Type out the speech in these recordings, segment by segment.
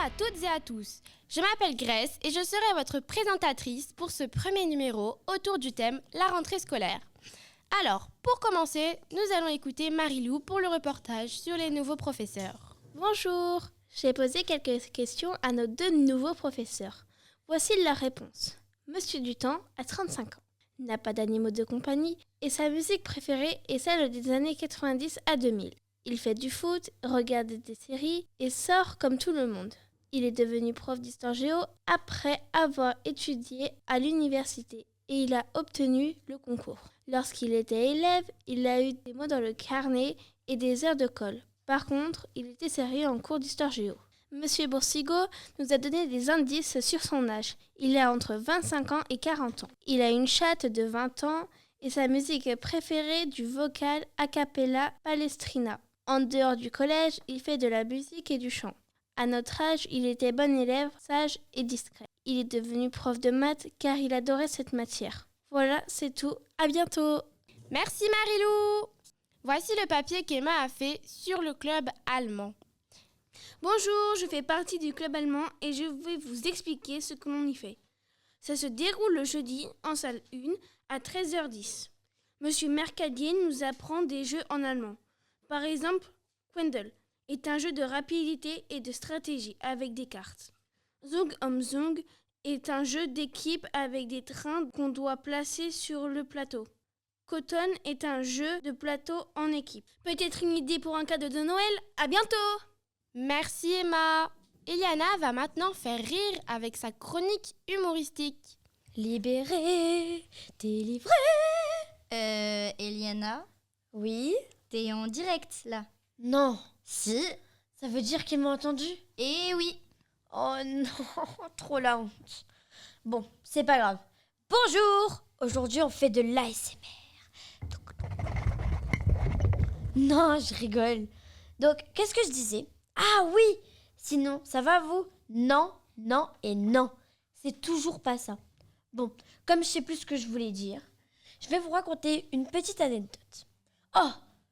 à toutes et à tous, je m'appelle Grace et je serai votre présentatrice pour ce premier numéro autour du thème La rentrée scolaire. Alors, pour commencer, nous allons écouter Marie-Lou pour le reportage sur les nouveaux professeurs. Bonjour, j'ai posé quelques questions à nos 2 nouveaux professeurs. Voici leurs réponses. Monsieur Dutemps a 35 ans, n'a pas d'animaux de compagnie et sa musique préférée est celle des années 90 à 2000. Il fait du foot, regarde des séries et sort comme tout le monde. Il est devenu prof d'histoire géo après avoir étudié à l'université et il a obtenu le concours. Lorsqu'il était élève, il a eu des mots dans le carnet et des heures de colle. Par contre, il était sérieux en cours d'histoire géo. Monsieur Boursigaud nous a donné des indices sur son âge. Il a entre 25 ans et 40 ans. Il a une chatte de 20 ans et sa musique préférée du vocal a cappella Palestrina. En dehors du collège, il fait de la musique et du chant. À notre âge, il était bon élève, sage et discret. Il est devenu prof de maths car il adorait cette matière. Voilà, c'est tout. À bientôt. Merci Marie-Lou. Voici le papier qu'Emma a fait sur le club allemand. Bonjour, je fais partie du club allemand et je vais vous expliquer ce que l'on y fait. Ça se déroule le jeudi en salle 1 à 13h10. Monsieur Mercadier nous apprend des jeux en allemand. Par exemple, Quendel est un jeu de rapidité et de stratégie avec des cartes. Zug um Zug est un jeu d'équipe avec des trains qu'on doit placer sur le plateau. Cotton est un jeu de plateau en équipe. Peut-être une idée pour un cadeau de Noël? À bientôt! Merci Emma. Eliana va maintenant faire rire avec sa chronique humoristique. Libéré, délivré. Eliana, Oui? t'es en direct là. Non. Si. Ça veut dire qu'ils m'ont entendu? Eh oui. Oh non, trop la honte. Bon, c'est pas grave. Bonjour. Aujourd'hui, on fait de l'ASMR. Non, je rigole. Donc, qu'est-ce que je disais? Ah oui. Sinon, ça va vous? Non, non et non. C'est toujours pas ça. Bon, comme je sais plus ce que je voulais dire, je vais vous raconter une petite anecdote. Oh,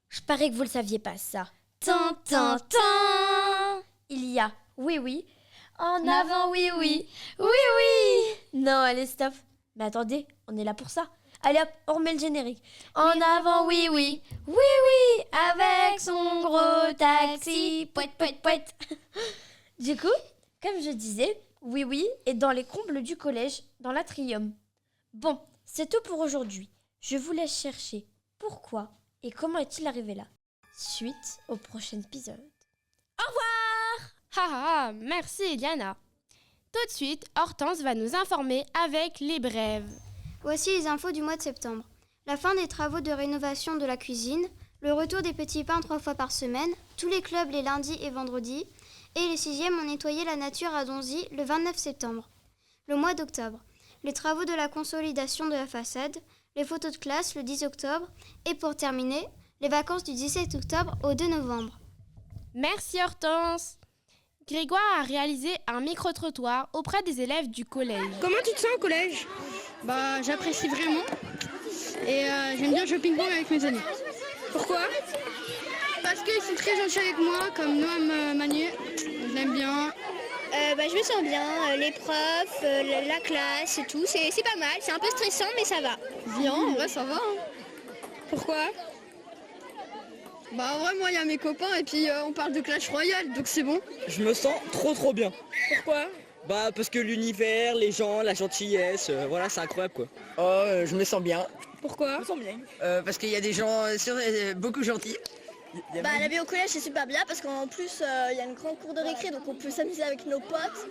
je parie que vous le saviez pas ça. Tan, tan, tan. Il y a, oui, en avant, oui, oui, Non, allez, stop. Mais attendez, on est là pour ça. Allez hop, on remet le générique. En avant, oui, avec son gros taxi. Pouet, pouet, pouet. Du coup, comme je disais, oui est dans les combles du collège, dans l'atrium. Bon, c'est tout pour aujourd'hui. Je vous laisse chercher pourquoi et comment est-il arrivé là. Suite au prochain épisode. Haha, merci Eliana. Tout de suite, Hortense va nous informer avec les brèves. Voici les infos du mois de septembre. La fin des travaux de rénovation de la cuisine, le retour des petits pains 3 fois par semaine, tous les clubs les lundis et vendredis, et les 6e ont nettoyé la nature à Donzy le 29 septembre. Le mois d'octobre, les travaux de la consolidation de la façade, les photos de classe le 10 octobre, et pour terminer, les vacances du 17 octobre au 2 novembre. Merci Hortense. Grégoire a réalisé un micro-trottoir auprès des élèves du collège. Comment tu te sens au collège? J'apprécie vraiment et j'aime bien jouer au ping-pong avec mes amis. Pourquoi? Parce qu'ils sont très gentils avec moi, comme Noam Magnier, je l'aime bien. Je me sens bien, les profs, la classe et tout, c'est pas mal, c'est un peu stressant mais ça va. Bien, en vrai ça va. Pourquoi? En vrai moi il y a mes copains et puis on parle de Clash Royale, donc c'est bon. Je me sens trop bien. Pourquoi? Parce que l'univers, les gens, la gentillesse, voilà, c'est incroyable quoi. Oh, je me sens bien. Pourquoi? Je me sens bien. Parce qu'il y a des gens beaucoup gentils. La vie au collège c'est super bien parce qu'en plus il y a une grande cour de récré donc on peut s'amuser avec nos potes.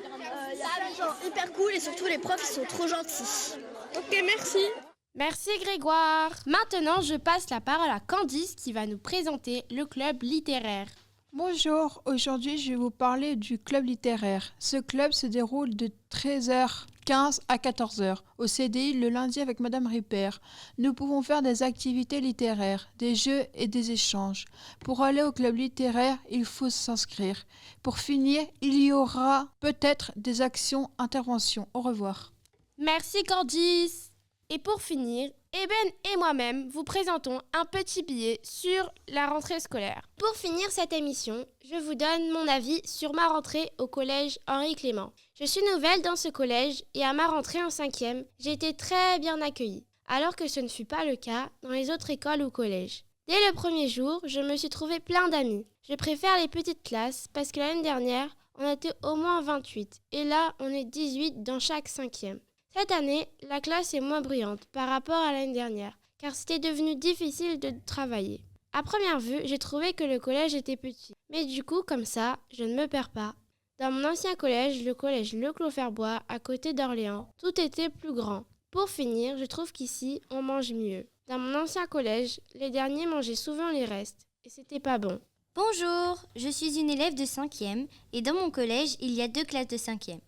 Il y a plein de gens hyper cool et surtout les profs ils sont trop gentils. Ok, merci. Merci Grégoire. Maintenant, je passe la parole à Candice qui va nous présenter le club littéraire. Bonjour, aujourd'hui je vais vous parler du club littéraire. Ce club se déroule de 13h15 à 14h au CDI le lundi avec Madame Ripper. Nous pouvons faire des activités littéraires, des jeux et des échanges. Pour aller au club littéraire, il faut s'inscrire. Pour finir, il y aura peut-être des actions, interventions. Au revoir. Merci Candice. Et pour finir, Eben et moi-même vous présentons un petit billet sur la rentrée scolaire. Pour finir cette émission, je vous donne mon avis sur ma rentrée au collège Henri Clément. Je suis nouvelle dans ce collège et à ma rentrée en 5e, j'ai été très bien accueillie, alors que ce ne fut pas le cas dans les autres écoles ou collèges. Dès le premier jour, je me suis trouvée plein d'amis. Je préfère les petites classes parce que l'année dernière, on était au moins 28 et là, on est 18 dans chaque 5e. Cette année, la classe est moins bruyante par rapport à l'année dernière, car c'était devenu difficile de travailler. À première vue, j'ai trouvé que le collège était petit. Mais du coup, comme ça, je ne me perds pas. Dans mon ancien collège, le collège Le Clos-Ferbois, à côté d'Orléans, tout était plus grand. Pour finir, je trouve qu'ici, on mange mieux. Dans mon ancien collège, les derniers mangeaient souvent les restes, et c'était pas bon. Bonjour, je suis une élève de 5e et dans mon collège, il y a 2 classes de 5e.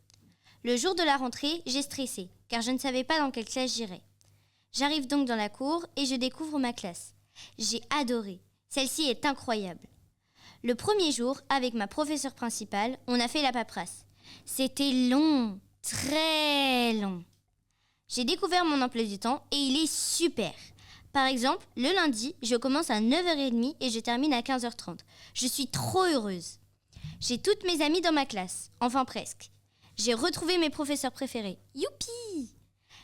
Le jour de la rentrée, j'ai stressé, car je ne savais pas dans quelle classe j'irais. J'arrive donc dans la cour et je découvre ma classe. J'ai adoré. Celle-ci est incroyable. Le premier jour, avec ma professeure principale, on a fait la paperasse. C'était long, très long. J'ai découvert mon emploi du temps et il est super. Par exemple, le lundi, je commence à 9h30 et je termine à 15h30. Je suis trop heureuse. J'ai toutes mes amies dans ma classe, enfin presque. J'ai retrouvé mes professeurs préférés. Youpi!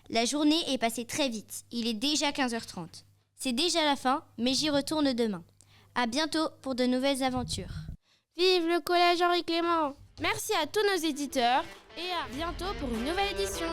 La journée est passée très vite. Il est déjà 15h30. C'est déjà la fin, mais j'y retourne demain. À bientôt pour de nouvelles aventures. Vive le collège Henri Clément! Merci à tous nos éditeurs et à bientôt pour une nouvelle édition.